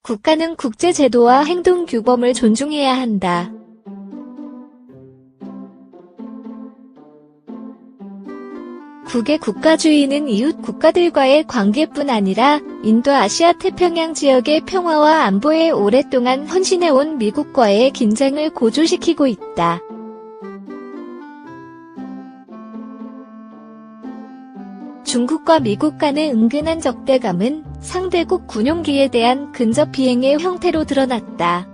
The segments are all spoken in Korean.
국가는 국제제도와 행동규범을 존중해야 한다. 국의 국가주의는 이웃 국가들과의 관계뿐 아니라 인도아시아 태평양 지역의 평화와 안보에 오랫동안 헌신해온 미국과의 긴장을 고조시키고 있다. 중국과 미국 간의 은근한 적대감은 상대국 군용기에 대한 근접 비행의 형태로 드러났다.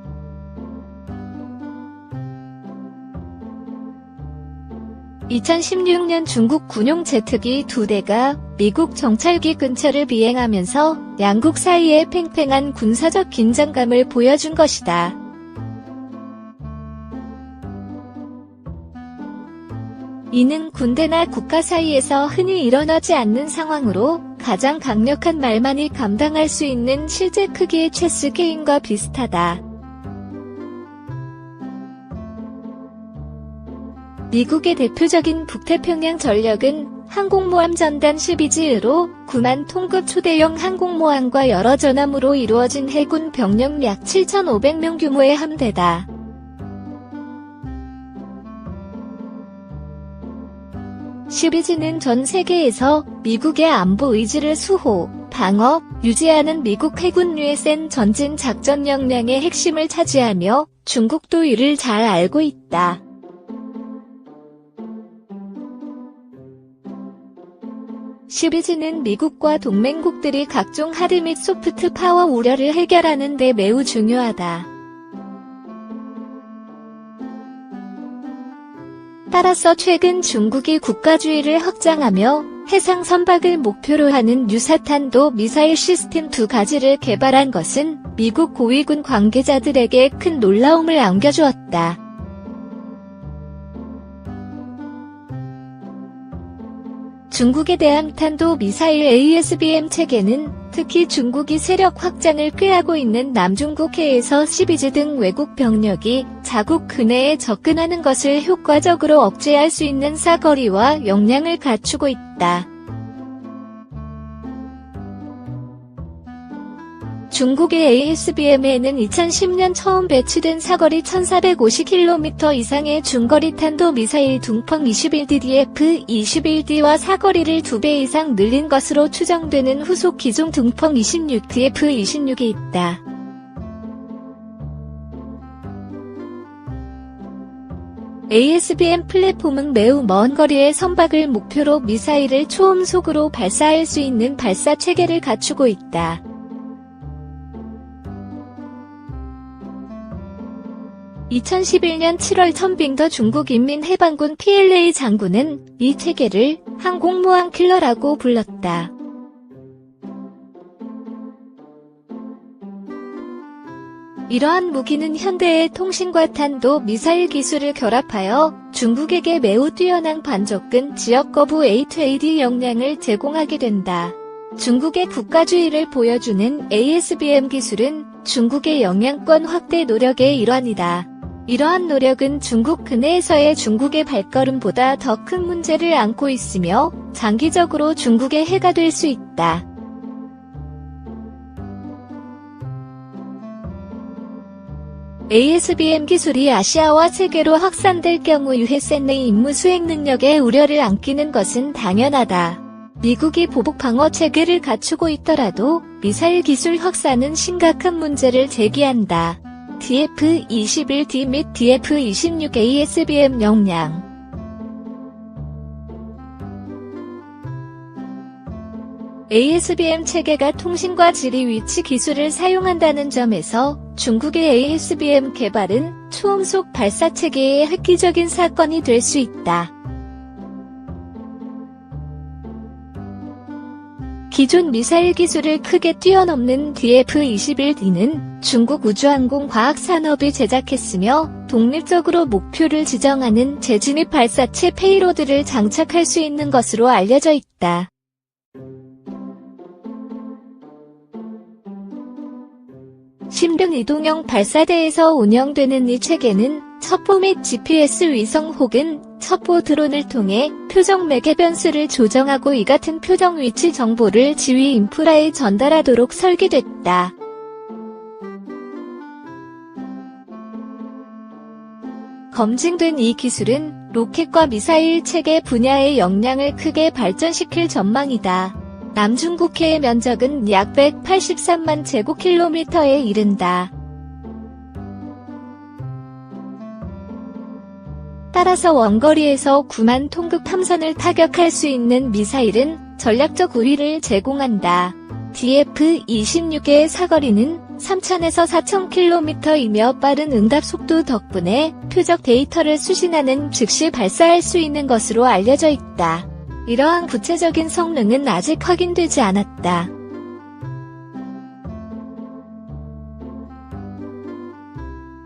(2016년) 중국 군용 제트기 2대가 미국 정찰기 근처를 비행하면서 양국 사이의 팽팽한 군사적 긴장감을 보여준 것이다. 이는 군대나 국가 사이에서 흔히 일어나지 않는 상황으로 가장 강력한 말만이 감당할 수 있는 실제 크기의 체스 게임과 비슷하다. 미국의 대표적인 북태평양 전력은 항공모함 전단 12지으로 9만 톤급 초대형 항공모함과 여러 전함으로 이루어진 해군 병력 약 7,500명 규모의 함대다. (12지는) 전 세계에서 미국의 안보 의지를 수호, 방어, 유지하는 미국 해군류의 센 전진 작전 역량의 핵심을 차지하며 중국도 이를 잘 알고 있다. (12지는) 미국과 동맹국들이 각종 하드 및 소프트 파워 우려를 해결하는 데 매우 중요하다. 따라서 최근 중국이 국가주의를 확장하며 해상 선박을 목표로 하는 유사탄도 미사일 시스템 2가지를 개발한 것은 미국 고위군 관계자들에게 큰 놀라움을 안겨주었다. 중국에 대한 탄도 미사일 ASBM 체계는 특히 중국이 세력 확장을 꾀하고 있는 남중국해에서 12지 등 외국 병력이 자국 근해에 접근하는 것을 효과적으로 억제할 수 있는 사거리와 역량을 갖추고 있다. 중국의 ASBM에는 2010년 처음 배치된 사거리 1450km 이상의 중거리 탄도미사일 둥펑 21DF-21D와 사거리를 2배 이상 늘린 것으로 추정되는 후속 기종 둥펑 26DF-26이 있다. ASBM 플랫폼은 매우 먼 거리의 선박을 목표로 미사일을 초음속으로 발사할 수 있는 발사 체계를 갖추고 있다. 2011년 7월 천빙더 중국인민해방군 PLA 장군은 이 체계를 항공모함 킬러라고 불렀다. 이러한 무기는 현대의 통신과 탄도 미사일 기술을 결합하여 중국에게 매우 뛰어난 반접근 지역 거부 A2AD 역량을 제공하게 된다. 중국의 국가주의를 보여주는 ASBM 기술은 중국의 영향권 확대 노력의 일환이다. 이러한 노력은 중국 근해에서의 중국의 발걸음보다 더 큰 문제를 안고 있으며 장기적으로 중국의 해가 될 수 있다. ASBM 기술이 아시아와 세계로 확산될 경우 유해센 내 임무 수행 능력에 우려를 안기는 것은 당연하다. 미국이 보복 방어 체계를 갖추고 있더라도 미사일 기술 확산은 심각한 문제를 제기한다. DF-21D 및 DF-26 ASBM 역량 ASBM 체계가 통신과 지리 위치 기술을 사용한다는 점에서 중국의 ASBM 개발은 초음속 발사 체계의 획기적인 사건이 될 수 있다. 기존 미사일 기술을 크게 뛰어넘는 DF-21D는 중국 우주항공 과학산업이 제작했으며 독립적으로 목표를 지정하는 재진입 발사체 페이로드를 장착할 수 있는 것으로 알려져 있다. 심등 이동형 발사대에서 운영되는 이 체계는 첩보 및 GPS 위성 혹은 첩보 드론을 통해 표적 매개 변수를 조정하고 이 같은 표적 위치 정보를 지휘 인프라에 전달하도록 설계됐다. 검증된 이 기술은 로켓과 미사일 체계 분야의 역량을 크게 발전시킬 전망이다. 남중국해의 면적은 약 183만 제곱킬로미터에 이른다. 따라서 원거리에서 9만 톤급 함선을 타격할 수 있는 미사일은 전략적 우위를 제공한다. DF-26의 사거리는 3,000에서 4,000km이며 빠른 응답 속도 덕분에 표적 데이터를 수신하는 즉시 발사할 수 있는 것으로 알려져 있다. 이러한 구체적인 성능은 아직 확인되지 않았다.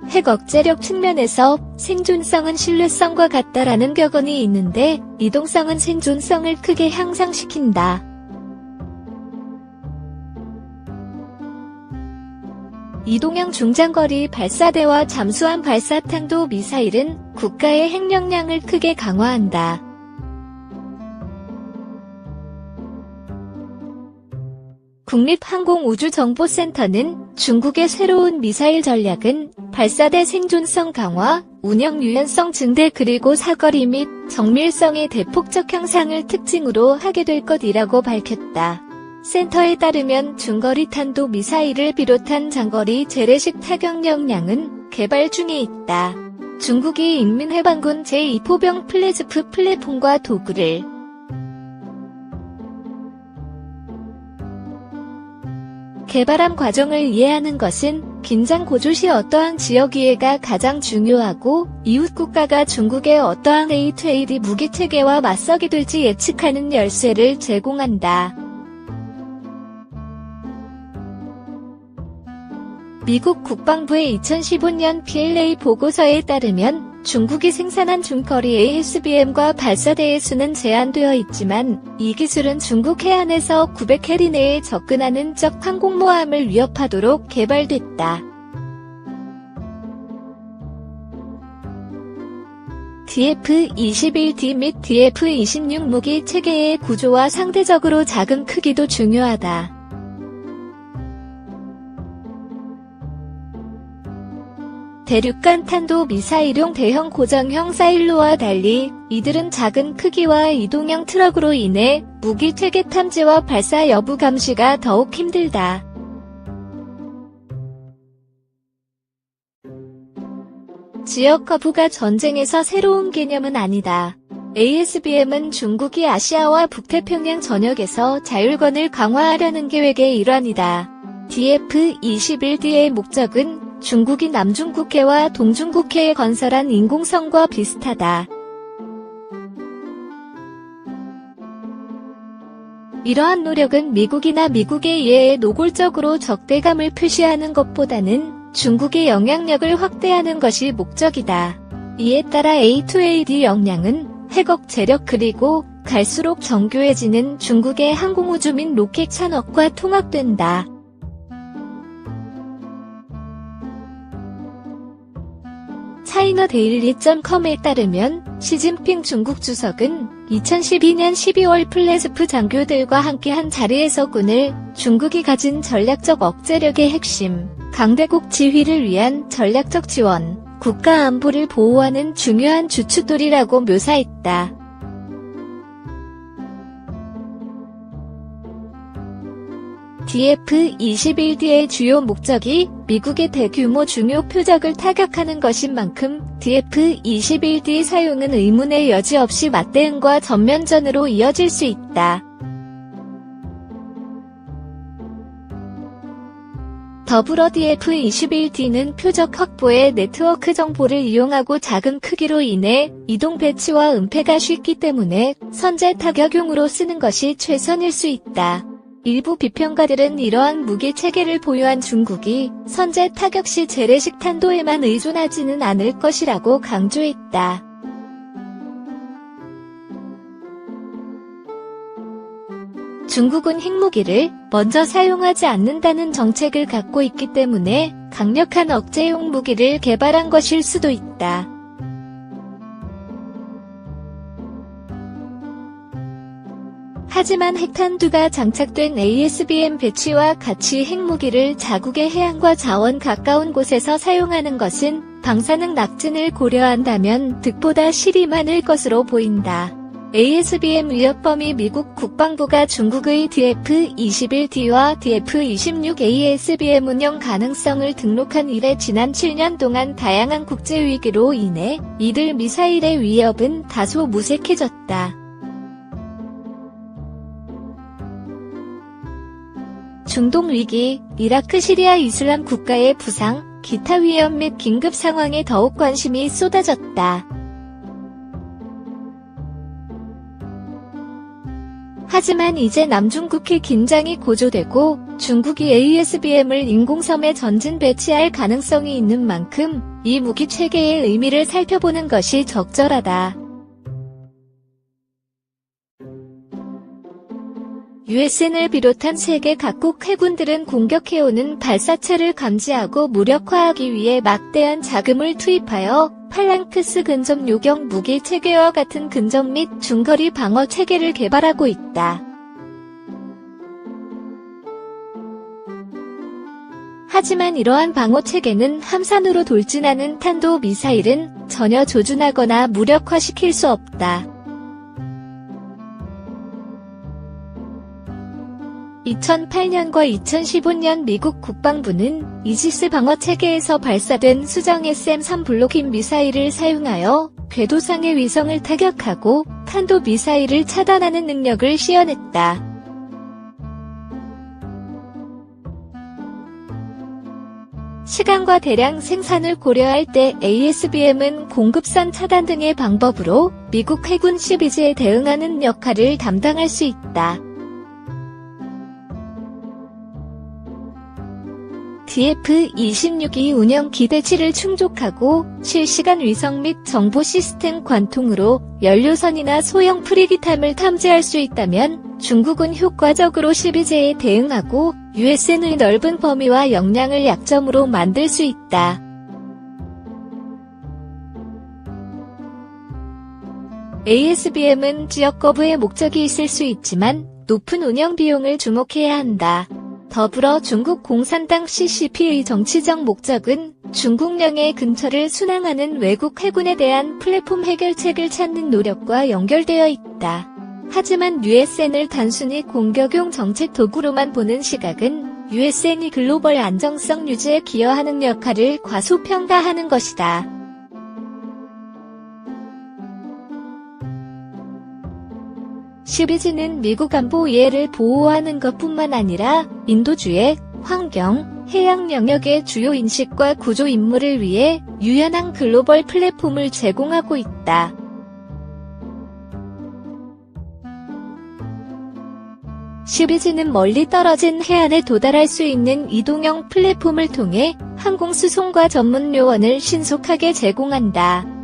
핵 억제력 측면에서 생존성은 신뢰성과 같다라는 격언이 있는데 이동성은 생존성을 크게 향상시킨다. 이동형 중장거리 발사대와 잠수함 발사탄도 미사일은 국가의 핵 역량을 크게 강화한다. 국립항공우주정보센터는 중국의 새로운 미사일 전략은 발사대 생존성 강화, 운영 유연성 증대 그리고 사거리 및 정밀성의 대폭적 향상을 특징으로 하게 될 것이라고 밝혔다. 센터에 따르면 중거리 탄도 미사일을 비롯한 장거리 재래식 타격 역량은 개발 중에 있다. 중국이 인민해방군 제2포병 플레즈프 플랫폼과 도구를 개발한 과정을 이해하는 것은 긴장 고조 시 어떠한 지역 이해가 가장 중요하고 이웃 국가가 중국의 어떠한 A2AD 무기 체계와 맞서게 될지 예측하는 열쇠를 제공한다. 미국 국방부의 2015년 PLA 보고서에 따르면 중국이 생산한 중거리 ASBM과 발사대의 수는 제한되어 있지만 이 기술은 중국 해안에서 900캐리 내에 접근하는 적 항공모함을 위협하도록 개발됐다. DF-21D 및 DF-26 무기 체계의 구조와 상대적으로 작은 크기도 중요하다. 대륙간 탄도 미사일용 대형 고정형 사일로와 달리 이들은 작은 크기와 이동형 트럭으로 인해 무기 체계 탐지와 발사 여부 감시가 더욱 힘들다. 지역 거부가 전쟁에서 새로운 개념은 아니다. ASBM은 중국이 아시아와 북태평양 전역에서 자율권을 강화하려는 계획의 일환이다. DF-21D의 목적은 중국이 남중국해와 동중국해에 건설한 인공섬과 비슷하다. 이러한 노력은 미국이나 미국의 이해에 노골적으로 적대감을 표시하는 것보다는 중국의 영향력을 확대하는 것이 목적이다. 이에 따라 A2AD 역량은 핵 억제력 그리고 갈수록 정교해지는 중국의 항공우주 및 로켓 산업과 통합된다. 차이나데일리.com에 따르면 시진핑 중국 주석은 2012년 12월 플레즈프 장교들과 함께 한 자리에서 군을 중국이 가진 전략적 억제력의 핵심, 강대국 지휘를 위한 전략적 지원, 국가 안보를 보호하는 중요한 주춧돌이라고 묘사했다. DF-21D의 주요 목적이 미국의 대규모 중요 표적을 타격하는 것인 만큼 DF-21D 사용은 의문의 여지 없이 맞대응과 전면전으로 이어질 수 있다. 더불어 DF-21D는 표적 확보에 네트워크 정보를 이용하고 작은 크기로 인해 이동 배치와 은폐가 쉽기 때문에 선제 타격용으로 쓰는 것이 최선일 수 있다. 일부 비평가들은 이러한 무기 체계를 보유한 중국이 선제 타격 시 재래식 탄도에만 의존하지는 않을 것이라고 강조했다. 중국은 핵무기를 먼저 사용하지 않는다는 정책을 갖고 있기 때문에 강력한 억제용 무기를 개발한 것일 수도 있다. 하지만 핵탄두가 장착된 ASBM 배치와 같이 핵무기를 자국의 해안과 자원 가까운 곳에서 사용하는 것은 방사능 낙진을 고려한다면 득보다 실이 많을 것으로 보인다. ASBM 위협 범위 미국 국방부가 중국의 DF-21D와 DF-26 ASBM 운영 가능성을 등록한 이래 지난 7년 동안 다양한 국제 위기로 인해 이들 미사일의 위협은 다소 무색해졌다. 중동 위기, 이라크 시리아 이슬람 국가의 부상, 기타 위협 및 긴급 상황에 더욱 관심이 쏟아졌다. 하지만 이제 남중국해 긴장이 고조되고 중국이 ASBM을 인공섬에 전진 배치할 가능성이 있는 만큼 이 무기 체계의 의미를 살펴보는 것이 적절하다. USN을 비롯한 세계 각국 해군들은 공격해오는 발사체를 감지하고 무력화하기 위해 막대한 자금을 투입하여 팔랑크스 근접 요격 무기 체계와 같은 근접 및 중거리 방어 체계를 개발하고 있다. 하지만 이러한 방어 체계는 함산으로 돌진하는 탄도 미사일은 전혀 조준하거나 무력화시킬 수 없다. 2008년과 2015년 미국 국방부는 이지스 방어체계에서 발사된 수정 SM-3 블로킹 미사일을 사용하여 궤도상의 위성을 타격하고 탄도 미사일을 차단하는 능력을 시연했다. 시간과 대량 생산을 고려할 때 ASBM은 공급선 차단 등의 방법으로 미국 해군 시비즈에 대응하는 역할을 담당할 수 있다. DF-26이 운영 기대치를 충족하고 실시간 위성 및 정보 시스템 관통으로 연료선이나 소형 프리기탐을 탐지할 수 있다면 중국은 효과적으로 시비제에 대응하고 USN의 넓은 범위와 역량을 약점으로 만들 수 있다. ASBM은 지역 거부의 목적이 있을 수 있지만 높은 운영 비용을 주목해야 한다. 더불어 중국 공산당 CCP의 정치적 목적은 중국령의 근처를 순항하는 외국 해군에 대한 플랫폼 해결책을 찾는 노력과 연결되어 있다. 하지만 USN을 단순히 공격용 정책 도구로만 보는 시각은 USN이 글로벌 안정성 유지에 기여하는 역할을 과소평가하는 것이다. 시비즈는 미국 안보 이해를 보호하는 것뿐만 아니라 인도주의, 환경, 해양 영역의 주요 인식과 구조 임무를 위해 유연한 글로벌 플랫폼을 제공하고 있다. 시비즈는 멀리 떨어진 해안에 도달할 수 있는 이동형 플랫폼을 통해 항공 수송과 전문 요원을 신속하게 제공한다.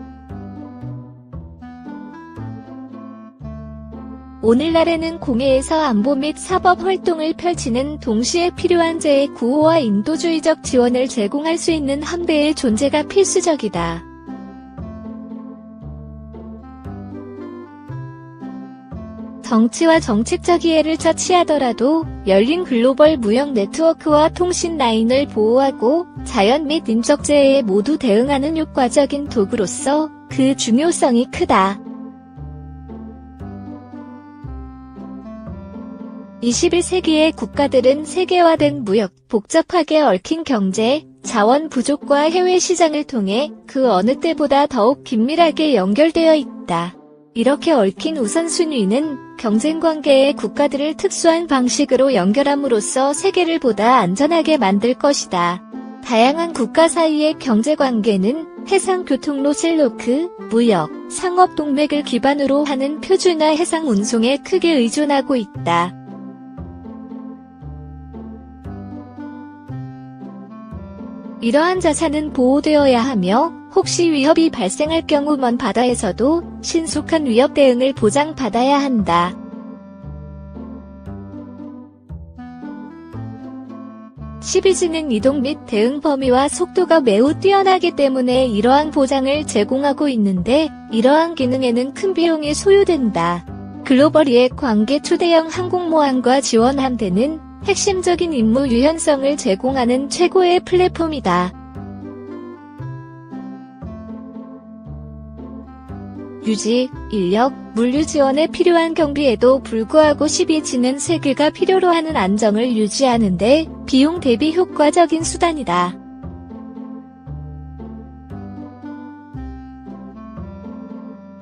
오늘날에는 공해에서 안보 및 사법 활동을 펼치는 동시에 필요한 재해 구호와 인도주의적 지원을 제공할 수 있는 함대의 존재가 필수적이다. 정치와 정책적 이해를 처치하더라도 열린 글로벌 무역 네트워크와 통신 라인을 보호하고 자연 및 인적 재해에 모두 대응하는 효과적인 도구로서 그 중요성이 크다. 21세기의 국가들은 세계화된 무역, 복잡하게 얽힌 경제, 자원 부족과 해외 시장을 통해 그 어느 때보다 더욱 긴밀하게 연결되어 있다. 이렇게 얽힌 우선순위는 경쟁관계의 국가들을 특수한 방식으로 연결함으로써 세계를 보다 안전하게 만들 것이다. 다양한 국가 사이의 경제관계는 해상 교통로 셀로크, 무역, 상업 동맥을 기반으로 하는 표준화 해상 운송에 크게 의존하고 있다. 이러한 자산은 보호되어야 하며 혹시 위협이 발생할 경우 먼 바다에서도 신속한 위협 대응을 보장받아야 한다. 시비즈는 이동 및 대응 범위와 속도가 매우 뛰어나기 때문에 이러한 보장을 제공하고 있는데 이러한 기능에는 큰 비용이 소요된다. 글로벌 이해 관계 초대형 항공모함과 지원 함대는 핵심적인 임무 유연성을 제공하는 최고의 플랫폼이다. 유지, 인력, 물류 지원에 필요한 경비에도 불구하고 12지는 세계가 필요로 하는 안정을 유지하는 데 비용 대비 효과적인 수단이다.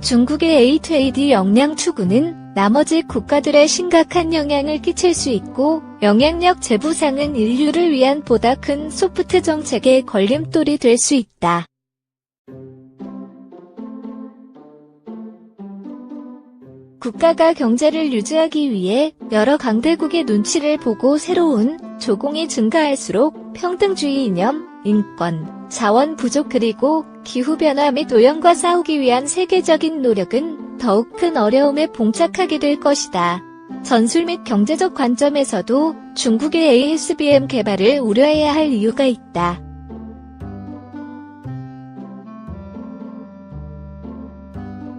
중국의 A2AD 역량 추구는 나머지 국가들에 심각한 영향을 끼칠 수 있고 영향력 재부상은 인류를 위한 보다 큰 소프트 정책의 걸림돌이 될 수 있다. 국가가 경제를 유지하기 위해 여러 강대국의 눈치를 보고 새로운 조공이 증가할수록 평등주의 이념, 인권, 자원 부족 그리고 기후변화 및 오염과 싸우기 위한 세계적인 노력은 더욱 큰 어려움에 봉착하게 될 것이다. 전술 및 경제적 관점에서도 중국의 ASBM 개발을 우려해야 할 이유가 있다.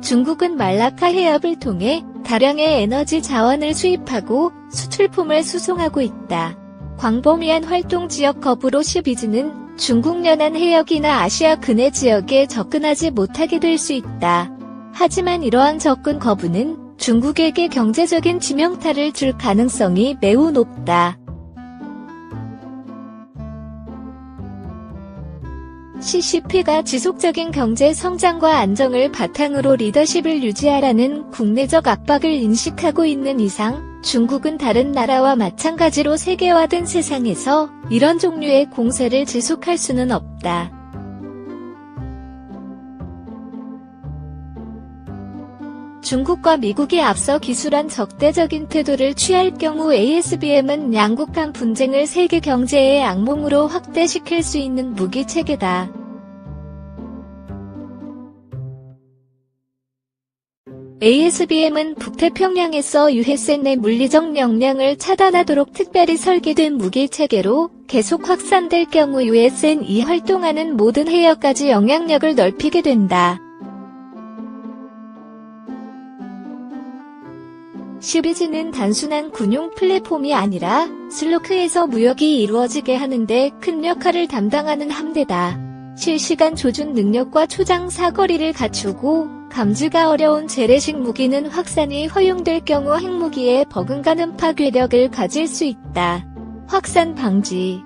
중국은 말라카 해협을 통해 다량의 에너지 자원을 수입하고 수출품을 수송하고 있다. 광범위한 활동 지역 거부로 12지는 중국 연안 해역이나 아시아 근해 지역에 접근하지 못하게 될 수 있다. 하지만 이러한 접근 거부는 중국에게 경제적인 지명타를 줄 가능성이 매우 높다. CCP가 지속적인 경제 성장과 안정을 바탕으로 리더십을 유지하라는 국내적 압박을 인식하고 있는 이상 중국은 다른 나라와 마찬가지로 세계화된 세상에서 이런 종류의 공세를 지속할 수는 없다. 중국과 미국이 앞서 기술한 적대적인 태도를 취할 경우 ASBM은 양국 간 분쟁을 세계 경제의 악몽으로 확대시킬 수 있는 무기체계다. ASBM은 북태평양에서 USA 내 물리적 역량을 차단하도록 특별히 설계된 무기체계로 계속 확산될 경우 USN이 활동하는 모든 해역까지 영향력을 넓히게 된다. 12지는 단순한 군용 플랫폼이 아니라 슬로크에서 무역이 이루어지게 하는데 큰 역할을 담당하는 함대다. 실시간 조준 능력과 초장 사거리를 갖추고 감지가 어려운 재래식 무기는 확산이 허용될 경우 핵무기에 버금가는 파괴력을 가질 수 있다. 확산 방지.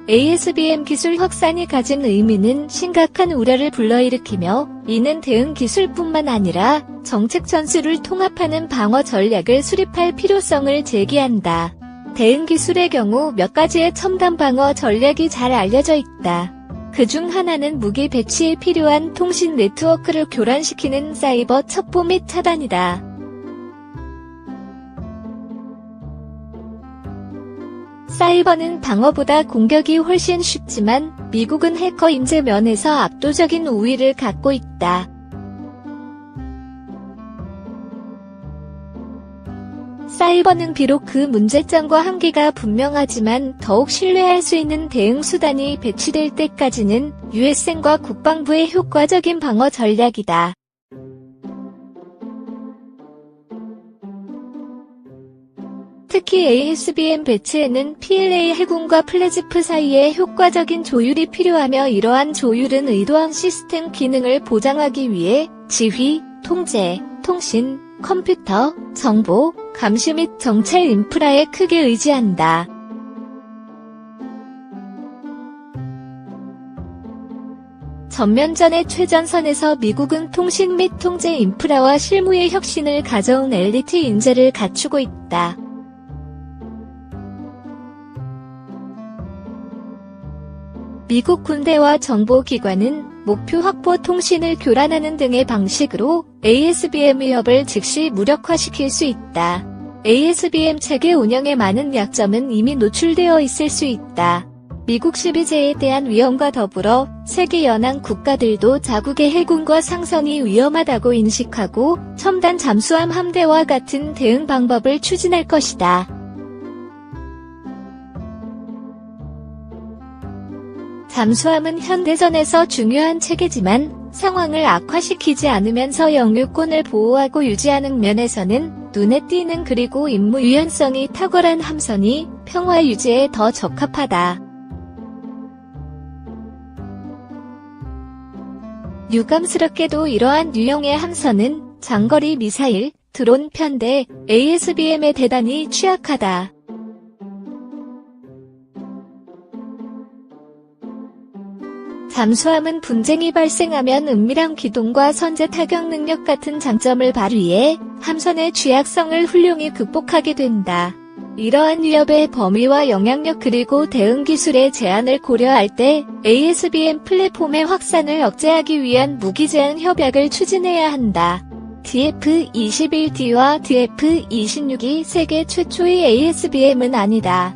ASBM 기술 확산이 가진 의미는 심각한 우려를 불러일으키며 이는 대응 기술뿐만 아니라 정책 전술을 통합하는 방어 전략을 수립할 필요성을 제기한다. 대응 기술의 경우 몇 가지의 첨단 방어 전략이 잘 알려져 있다. 그중 하나는 무기 배치에 필요한 통신 네트워크를 교란시키는 사이버 첩보 및 차단이다. 사이버는 방어보다 공격이 훨씬 쉽지만 미국은 해커 인재 면에서 압도적인 우위를 갖고 있다. 사이버는 비록 그 문제점과 한계가 분명하지만 더욱 신뢰할 수 있는 대응 수단이 배치될 때까지는 USN과 국방부의 효과적인 방어 전략이다. 특히 ASBM 배치에는 PLA 해군과 플래지프 사이의 효과적인 조율이 필요하며 이러한 조율은 의도한 시스템 기능을 보장하기 위해 지휘, 통제, 통신, 컴퓨터, 정보, 감시 및 정찰 인프라에 크게 의지한다. 전면전의 최전선에서 미국은 통신 및 통제 인프라와 실무의 혁신을 가져온 엘리트 인재를 갖추고 있다. 미국 군대와 정보기관은 목표 확보 통신을 교란하는 등의 방식으로 ASBM 위협을 즉시 무력화시킬 수 있다. ASBM 체계 운영의 많은 약점은 이미 노출되어 있을 수 있다. 미국 12제에 대한 위험과 더불어 세계 연안 국가들도 자국의 해군과 상선이 위험하다고 인식하고 첨단 잠수함 함대와 같은 대응 방법을 추진할 것이다. 잠수함은 현대전에서 중요한 체계지만 상황을 악화시키지 않으면서 영유권을 보호하고 유지하는 면에서는 눈에 띄는 그리고 임무 유연성이 탁월한 함선이 평화 유지에 더 적합하다. 유감스럽게도 이러한 유형의 함선은 장거리 미사일, 드론 편대, ASBM에 대단히 취약하다. 잠수함은 분쟁이 발생하면 은밀한 기동과 선제 타격 능력 같은 장점을 발휘해 함선의 취약성을 훌륭히 극복하게 된다. 이러한 위협의 범위와 영향력 그리고 대응 기술의 제한을 고려할 때 ASBM 플랫폼의 확산을 억제하기 위한 무기 제한 협약을 추진해야 한다. DF-21D와 DF-26이 세계 최초의 ASBM은 아니다.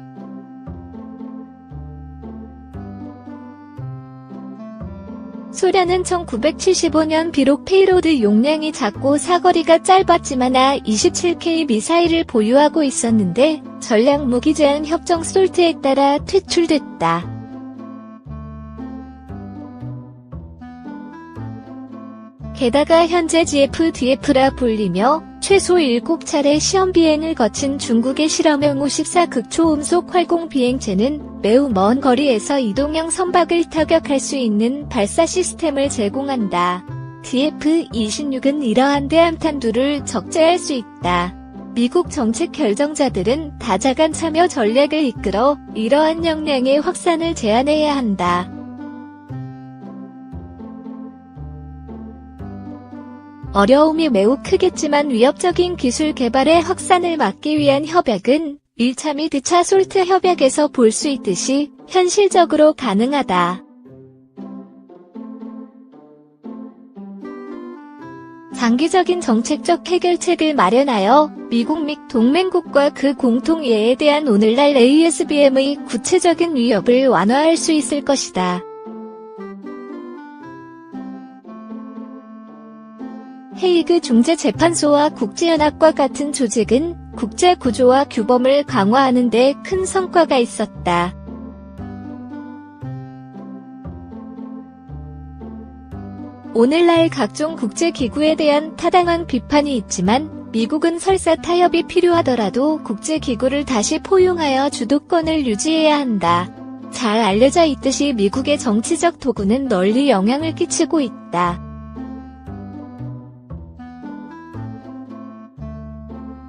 소련은 1975년 비록 페이로드 용량이 작고 사거리가 짧았지만 A-27K 미사일을 보유하고 있었는데 전략 무기 제한 협정 솔트에 따라 퇴출됐다. 게다가 현재 GFDF라 불리며 최소 7차례 시험 비행을 거친 중국의 실험용 54 극초음속 활공 비행체는 매우 먼 거리에서 이동형 선박을 타격할 수 있는 발사 시스템을 제공한다. DF-26은 이러한 대함탄두를 적재할 수 있다. 미국 정책 결정자들은 다자간 참여 전략을 이끌어 이러한 역량의 확산을 제한해야 한다. 어려움이 매우 크겠지만 위협적인 기술 개발의 확산을 막기 위한 협약은 1차 및 2차 솔트 협약에서 볼 수 있듯이 현실적으로 가능하다. 장기적인 정책적 해결책을 마련하여 미국 및 동맹국과 그 공통이해에 대한 오늘날 ASBM의 구체적인 위협을 완화할 수 있을 것이다. 헤이그 중재재판소와 국제연합과 같은 조직은 국제 구조와 규범을 강화하는 데 큰 성과가 있었다. 오늘날 각종 국제기구에 대한 타당한 비판이 있지만 미국은 설사 타협이 필요하더라도 국제기구를 다시 포용하여 주도권을 유지해야 한다. 잘 알려져 있듯이 미국의 정치적 도구는 널리 영향을 끼치고 있다.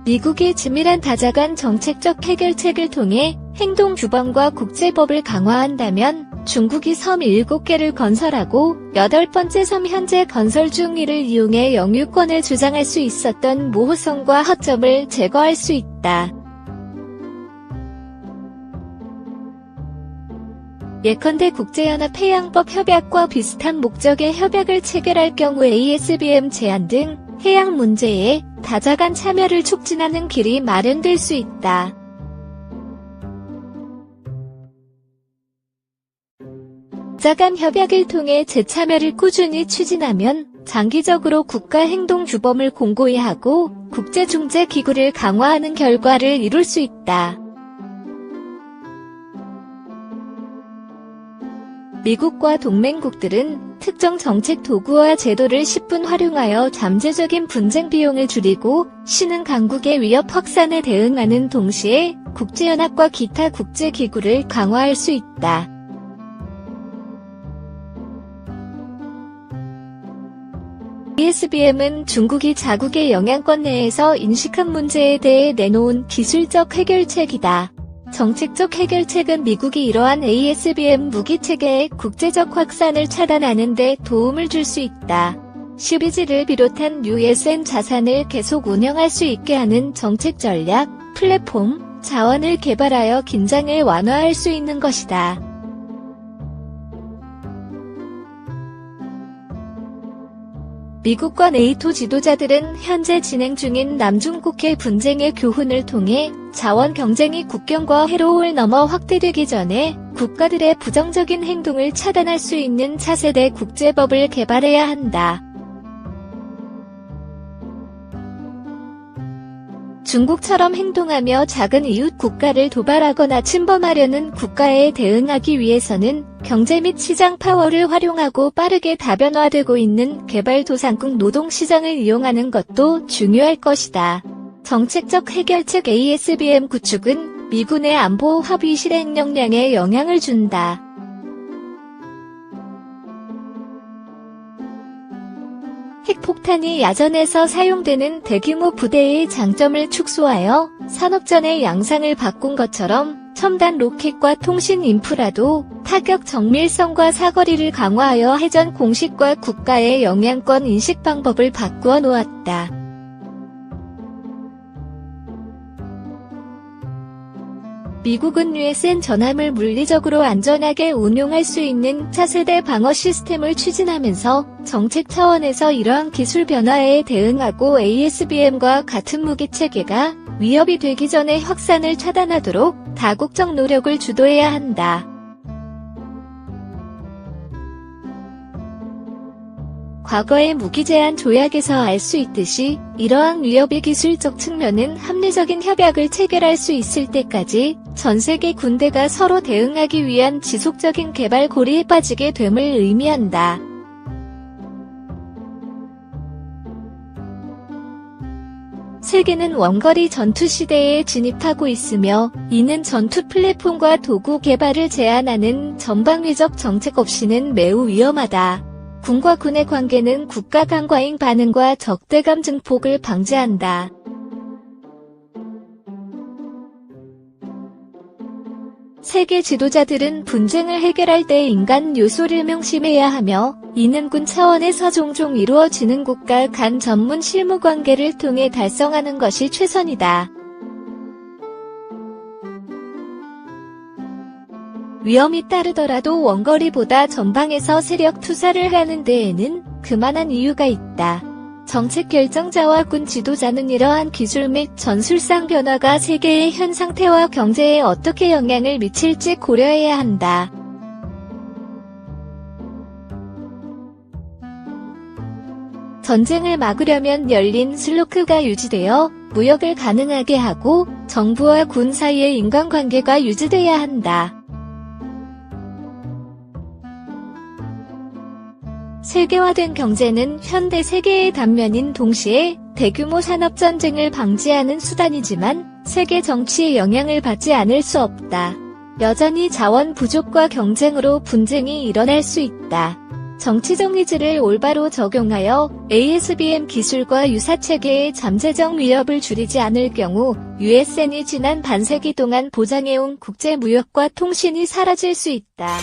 미국이 치밀한 다자간 정책적 해결책을 통해 행동규범과 국제법을 강화한다면 중국이 섬 7개를 건설하고 8번째 섬 현재 건설 중이를 이용해 영유권을 주장할 수 있었던 모호성과 허점을 제거할 수 있다. 예컨대 국제연합 해양법 협약과 비슷한 목적의 협약을 체결할 경우 ASBM 제한 등 해양 문제에 다자간 참여를 촉진하는 길이 마련될 수 있다. 다자간 협약을 통해 재참여를 꾸준히 추진하면 장기적으로 국가 행동 규범을 공고히 하고 국제중재기구를 강화하는 결과를 이룰 수 있다. 미국과 동맹국들은 특정 정책 도구와 제도를 10분 활용하여 잠재적인 분쟁 비용을 줄이고 신흥 강국의 위협 확산에 대응하는 동시에 국제연합과 기타 국제기구를 강화할 수 있다. ASBM은 중국이 자국의 영향권 내에서 인식한 문제에 대해 내놓은 기술적 해결책이다. 정책적 해결책은 미국이 이러한 ASBM 무기체계의 국제적 확산을 차단하는 데 도움을 줄 수 있다. 슈비지를 비롯한 USN 자산을 계속 운영할 수 있게 하는 정책 전략, 플랫폼, 자원을 개발하여 긴장을 완화할 수 있는 것이다. 미국과 네이토 지도자들은 현재 진행 중인 남중국해 분쟁의 교훈을 통해 자원 경쟁이 국경과 해로울 넘어 확대되기 전에 국가들의 부정적인 행동을 차단할 수 있는 차세대 국제법을 개발해야 한다. 중국처럼 행동하며 작은 이웃 국가를 도발하거나 침범하려는 국가에 대응하기 위해서는 경제 및 시장 파워를 활용하고 빠르게 다변화되고 있는 개발도상국 노동시장을 이용하는 것도 중요할 것이다. 정책적 해결책 ASBM 구축은 미군의 안보 합의 실행 역량에 영향을 준다. 핵폭탄이 야전에서 사용되는 대규모 부대의 장점을 축소하여 산업전의 양상을 바꾼 것처럼 첨단 로켓과 통신 인프라도 타격 정밀성과 사거리를 강화하여 해전 공식과 국가의 영향권 인식 방법을 바꾸어 놓았다. 미국은 USN 전함을 물리적으로 안전하게 운용할 수 있는 차세대 방어 시스템을 추진하면서 정책 차원에서 이러한 기술 변화에 대응하고 ASBM과 같은 무기 체계가 위협이 되기 전에 확산을 차단하도록 다국적 노력을 주도해야 한다. 과거의 무기제한 조약에서 알 수 있듯이 이러한 위협의 기술적 측면은 합리적인 협약을 체결할 수 있을 때까지 전 세계 군대가 서로 대응하기 위한 지속적인 개발 고리에 빠지게 됨을 의미한다. 세계는 원거리 전투 시대에 진입하고 있으며 이는 전투 플랫폼과 도구 개발을 제한하는 전방위적 정책 없이는 매우 위험하다. 군과 군의 관계는 국가 간 과잉 반응과 적대감 증폭을 방지한다. 세계 지도자들은 분쟁을 해결할 때 인간 요소를 명심해야 하며 이는 군 차원에서 종종 이루어지는 국가 간 전문 실무 관계를 통해 달성하는 것이 최선이다. 위험이 따르더라도 원거리보다 전방에서 세력 투사를 하는 데에는 그만한 이유가 있다. 정책 결정자와 군 지도자는 이러한 기술 및 전술상 변화가 세계의 현 상태와 경제에 어떻게 영향을 미칠지 고려해야 한다. 전쟁을 막으려면 열린 슬로크가 유지되어 무역을 가능하게 하고 정부와 군 사이의 인간관계가 유지돼야 한다. 세계화된 경제는 현대 세계의 단면인 동시에 대규모 산업전쟁을 방지하는 수단이지만 세계 정치의 영향을 받지 않을 수 없다. 여전히 자원 부족과 경쟁으로 분쟁이 일어날 수 있다. 정치적 의지를 올바로 적용하여 ASBM 기술과 유사체계의 잠재적 위협을 줄이지 않을 경우 USN이 지난 반세기 동안 보장해온 국제무역과 통신이 사라질 수 있다.